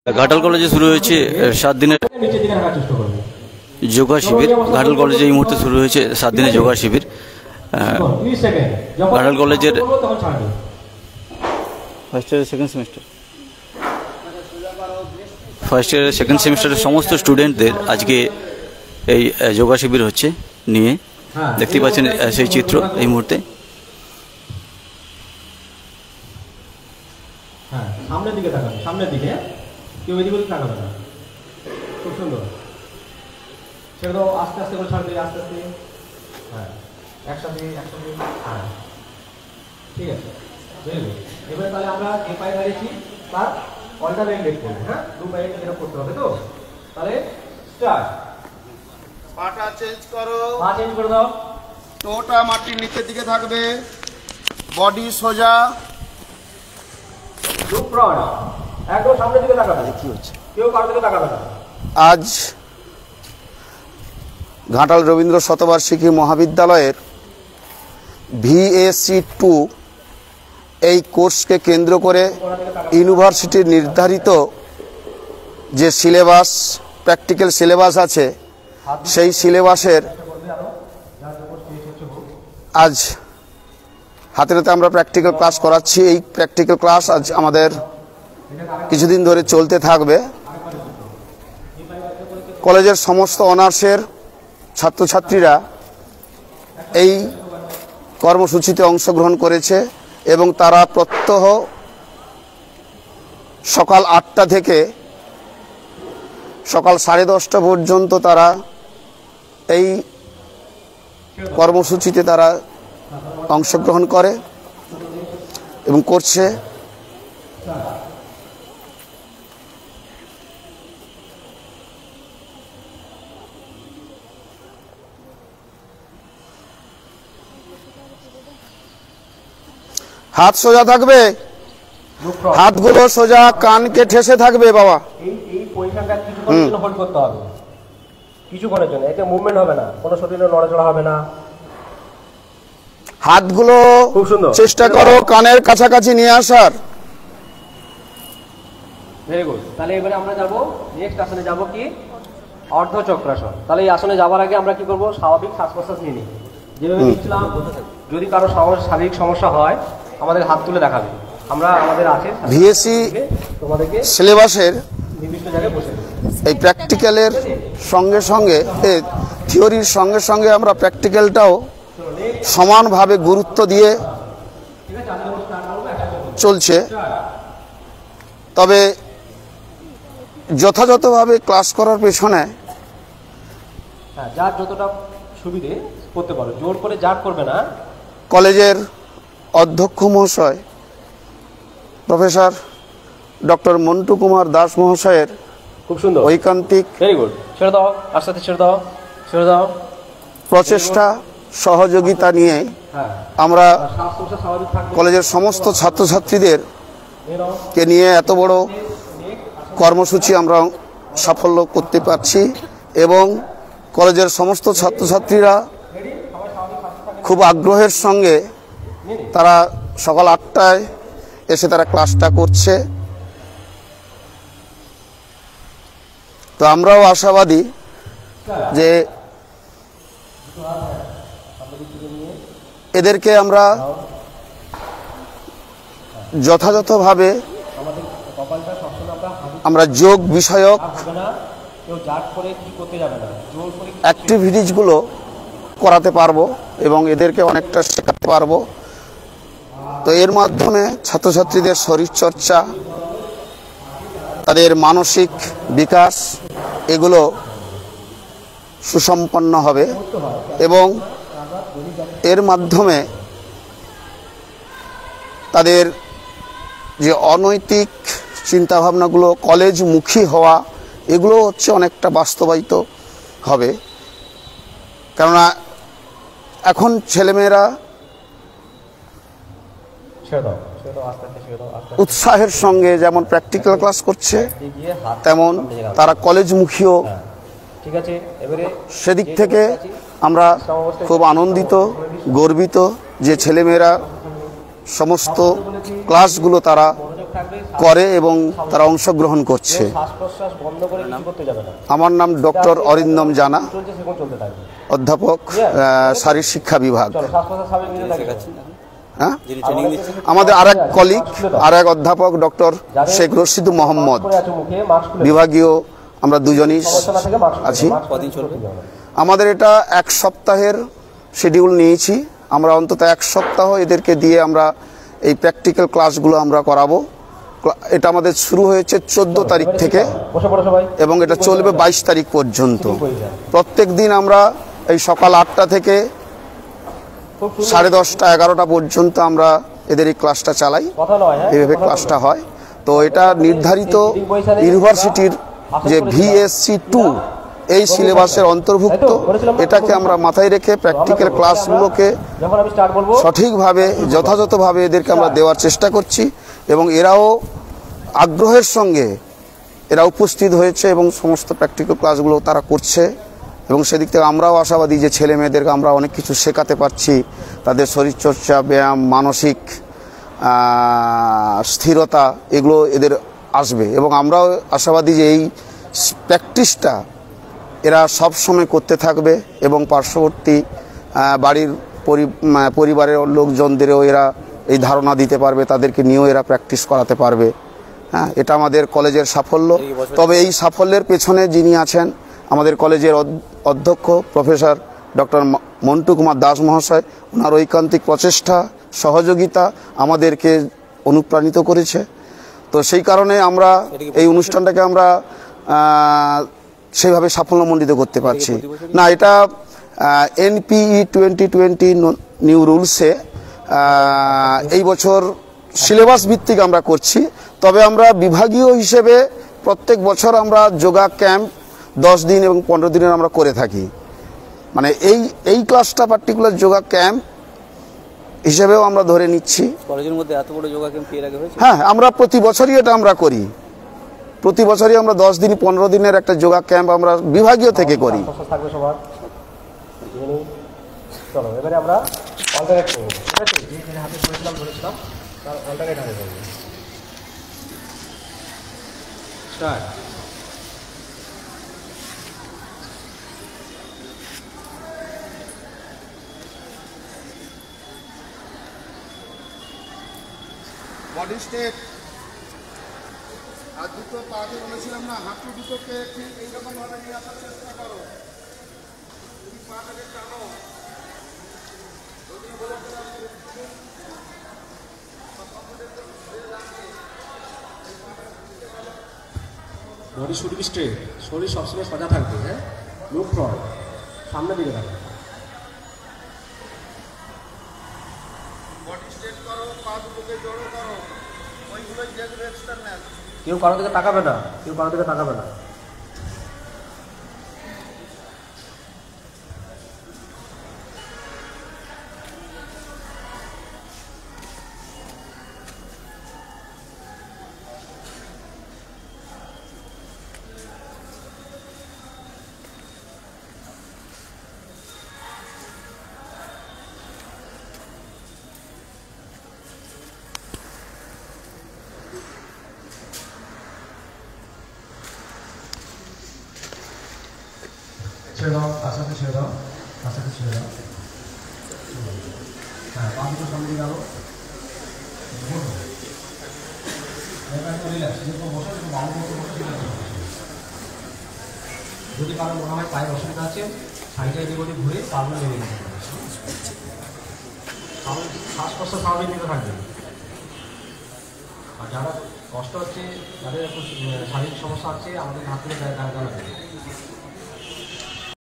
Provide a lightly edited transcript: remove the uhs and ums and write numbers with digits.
ঘাটাল কলেজে শুরু হয়েছে 7 দিনের যোগা শিবির। ঘাটাল কলেজে এই মুহূর্তে শুরু হয়েছে 7 দিনের যোগা শিবির। ঘাটাল কলেজের ফার্স্ট ইয়ারের সেকেন্ড সেমিস্টারের সমস্ত স্টুডেন্টদের আজকে এই যোগা শিবির হচ্ছে নিয়ে দেখতে পাচ্ছেন সেই চিত্র এই মুহূর্তে। সামনের দিকে তাকান, সামনের দিকে কেউ এদিকে তাকাবে না। খুব সুন্দর। ছেড়ে দাও, আস্তে আস্তে করে ছাড় দিয়ে, আস্তে আস্তে। হ্যাঁ, একসাথে একসাথে। হ্যাঁ, ঠিক আছে। এবারে তাহলে আমরা এই পায়ে দাঁড়িয়েছি, তার অল্টারনেট লেগ করবো। হ্যাঁ, দু পায়ে এরকম করতে হবে। তো তাহলে স্টার্ট। পাটা চেঞ্জ করো, পা চেঞ্জ করে দাও। টোটা মাটির নিচের দিকে থাকবে, বডি সোজা। লুক ফ্রন্ট, একদম সামনের দিকে তাকাবে। কি হচ্ছে? কেউ কারোর দিকে তাকাবে না। আজ ঘাটাল রবীন্দ্র শতবার্ষিকী মহাবিদ্যালয়ের VAC 2 এই কোর্সকে কেন্দ্র করে ইউনিভার্সিটির নির্ধারিত যে সিলেবাস, প্র্যাকটিক্যাল সিলেবাস আছে, সেই সিলেবাসের আজ হাতে হাতে আমরা প্র্যাকটিক্যাল ক্লাস করাচ্ছি। এই প্র্যাকটিক্যাল ক্লাস আজ আমাদের কিছুদিন ধরে চলতে থাকবে। কলেজের সমস্ত অনার্সের ছাত্রছাত্রীরা এই কর্মসূচিতে অংশগ্রহণ করেছে এবং তারা প্রত্যহ সকাল 8টা থেকে সকাল 10:30 পর্যন্ত তারা এই কর্মসূচিতে তারা অংশগ্রহণ করে এবং করছে। হাত সোজা থাকবে, হাতগুলো সোজা, কানকে ঠেসে থাকবে বাবা। এই পজিশনটা কিছুক্ষণের জন্য হোল্ড করতে হবে, কিছুক্ষণের জন্য। এতে মুভমেন্ট হবে না, কোনো শরীরে নড়াচড়া হবে না। হাতগুলো খুব সুন্দর, চেষ্টা করো কানের কাছাকাছি নিয়ে আসার। Very good. তাহলে এবারে আমরা যাব নেক্সট আসনে, যাব কি অর্ধচক্রাসন। তাহলে এই আসনে যাওয়ার আগে আমরা কি করব? স্বাভাবিক শ্বাস প্রশ্বাস নিয়ে নিই, যেভাবে নিচ্ছিলাম। যদি কারো শারীরিক সমস্যা হয় আমাদের হাত তুলে দেখাবে। আমরা আমাদের আছে VAC তোমাদেরকে সিলেবাসের নির্দিষ্ট জায়গায় বসে এই প্র্যাকটিক্যালের সঙ্গে সঙ্গে, থিওরির সঙ্গে সঙ্গে আমরা প্র্যাকটিক্যালটাও সমানভাবে গুরুত্ব দিয়ে চলছে। তবে যথাযথভাবে ক্লাস করার পেছনে যার যতটা সুবিধে করতে পারো, জোর করে যার করবে না। কলেজের অধ্যক্ষ মহাশয় প্রফেসর ডক্টর মন্টু কুমার দাস মহাশয়ের খুব সুন্দর ঐকান্তিক, ভেরি গুড, ছেড়ে দাও, আস্তে আস্তে ছেড়ে দাও, ছেড়ে দাও, প্রচেষ্টা সহযোগিতা নিয়ে আমরা কলেজের সমস্ত ছাত্রছাত্রীদের কে নিয়ে এত বড় কর্মসূচি আমরা সাফল্য করতে পারছি এবং কলেজের সমস্ত ছাত্রছাত্রীরা খুব আগ্রহের সঙ্গে তারা সকাল 8টায় এসে তারা ক্লাসটা করছে। তো আমরাও আশাবাদী যে এদেরকে আমরা যথাযথভাবে আমরা যোগ বিষয়ক অ্যাক্টিভিটিসগুলো করাতে পারবো এবং এদেরকে অনেকটা শেখাতে পারবো। তো এর মাধ্যমে ছাত্রছাত্রীদের শরীরচর্চা, তাদের মানসিক বিকাশ এগুলো সুসম্পন্ন হবে এবং এর মাধ্যমে তাদের যে অনৈতিক চিন্তাভাবনাগুলো, কলেজমুখী হওয়া, এগুলো হচ্ছে অনেকটা বাস্তবায়িত হবে। কেননা এখন ছেলেমেয়েরা উৎসাহের সঙ্গে যেমন প্র্যাকটিক্যাল ক্লাস করছে, তেমন তারা কলেজমুখীও। সেদিক থেকে আমরা খুব আনন্দিত, গর্বিত যে ছেলেমেয়েরা সমস্ত ক্লাসগুলো তারা থাকবে, করে এবং তারা অংশগ্রহণ করছে। শ্বাস প্রশ্বাস বন্ধ করে কিছু করতে যাবে না। আমার নাম ডক্টর অরিন্দম জানা, চলছে সেরকম চলতে থাকবে। অধ্যাপক শারীর শিক্ষা বিভাগ। চলো শ্বাস প্রশ্বাস স্বাভাবিক নিতে থাকবে। হ্যাঁ, যিনি ট্রেনিং দিচ্ছেন আমাদের আরেক কলিগ, আরেক অধ্যাপক ডক্টর শেখ রশিদুর মোহাম্মদ, করে আছে মুখে মাস্ক খুলে বিভাগীয় আমরা দুজনই সমস্যা না থেকে মাস্ক আছি। কদিন চলবে? আমাদের এটা 1 সপ্তাহের শিডিউল নিয়েছি। আমরা অন্তত 1 সপ্তাহ এদেরকে দিয়ে আমরা এই প্র্যাকটিক্যাল ক্লাসগুলো আমরা করাবো। এটা আমাদের শুরু হয়েছে 14 তারিখ থেকে বসে পড়ো সবাই। এবং এটা চলবে 22 তারিখ পর্যন্ত। প্রত্যেক দিন আমরা এই সকাল 8টা থেকে 10:30টা 11টা পর্যন্ত আমরা এদের এই ক্লাসটা চালাই। কথা নয়, হ্যাঁ এইভাবে ক্লাসটা হয়। তো এটা নির্ধারিত ইউনিভার্সিটির যে VSC 2 এই সিলেবাসের অন্তর্ভুক্ত। এটাকে আমরা মাথায় রেখে প্র্যাকটিক্যাল ক্লাসগুলোকে যখন আমি স্টার্ট বলবো সঠিকভাবে যথাযথভাবে এদেরকে আমরা দেওয়ার চেষ্টা করছি এবং এরাও আগ্রহের সঙ্গে এরা উপস্থিত হয়েছে এবং সমস্ত প্র্যাকটিক্যাল ক্লাসগুলো তারা করছে এবং সেদিক থেকে আমরাও আশাবাদী যে ছেলে মেয়েদেরকে আমরা অনেক কিছু শেখাতে পারছি। তাদের শরীরচর্চা, ব্যায়াম, মানসিক স্থিরতা এগুলো এদের আসবে এবং আমরাও আশাবাদী যে এই প্র্যাকটিসটা এরা সব সময় করতে থাকবে এবং পার্শ্ববর্তী বাড়ির পরিবারের লোকজনদেরও এরা এই ধারণা দিতে পারবে, তাদেরকে নিয়েও এরা প্র্যাকটিস করাতে পারবে। হ্যাঁ, এটা আমাদের কলেজের সাফল্য। তবে এই সাফল্যের পেছনে যিনি আছেন আমাদের কলেজের অধ্যক্ষ প্রফেসর ডক্টর মন্টু কুমার দাস মহাশয়, ওনার ঐকান্তিক প্রচেষ্টা, সহযোগিতা আমাদেরকে অনুপ্রাণিত করেছে। তো সেই কারণে আমরা এই অনুষ্ঠানটাকে আমরা সেইভাবে সাফল্যমণ্ডিত করতে পারছি না। এটা NPE 2020 নিউ রুলসে এই বছর সিলেবাস ভিত্তিক আমরা করছি। তবে আমরা বিভাগীয় হিসেবে প্রত্যেক বছর আমরা যোগা ক্যাম্প 10 দিন এবং 15 দিনের আমরা করে থাকি। মানে এই ক্লাসটা পার্টিকুলার যোগা ক্যাম্প হিসেবেও আমরা ধরে নিচ্ছি। কলেজের মধ্যে এত বড় যোগা ক্যাম্প এর আগে হয়েছে? হ্যাঁ, আমরা প্রতি বছরই এটা আমরা করি। প্রতি বছরই আমরা 10 দিন 15 দিনের একটা যোগা ক্যাম্প আমরা বিভাগীয় থেকে করি। থাকবে সবার। চলো এবারে আমরা অল্টারনেট করব, ঠিক আছে? যেখানে হাতে ধরেছিলাম তার অল্টারনেট হাতে করব। স্টার্ট। বডি স্টেট আর দুটো পাকে বলেছিলাম না, হাঁটু দুটোকে ঠিক এইরকম ভাবে নিয়ে আসার চেষ্টা করো। তুমি পাটাকে টানো। বডি শুড বি স্ট্রেট, শরীর সবসময় সোজা থাকবে। হ্যাঁ, লুক ফরওয়ার্ড, সামনের দিকে থাকবে। বডি স্ট্রেট করো, পা দুটোকে জড়ো করো। ওইগুলোই দেখবে এক্সটারনাল। কেউ কারোর দিকে তাকাবে না, কেউ কারোর দিকে তাকাবে না। ছেড়ে দাও, আস্তে ছেড়ে দাও, আস্তে ছেড়ে দাও। হ্যাঁ, পা দুটো সামনে দিকে আলো। যদি কারো মনে হয় পায়ের অসুবিধা আছে, সাইডে এদিকে ঘুরে পাগুলো নেমে নিতে পারে। শ্বাস প্রশ্বাস স্বাভাবিক দিকে থাকবে। আর যারা কষ্ট হচ্ছে, যাদের একটু শারীরিক সমস্যা আছে, আমাদের হাত থেকে গায়ে গায়ে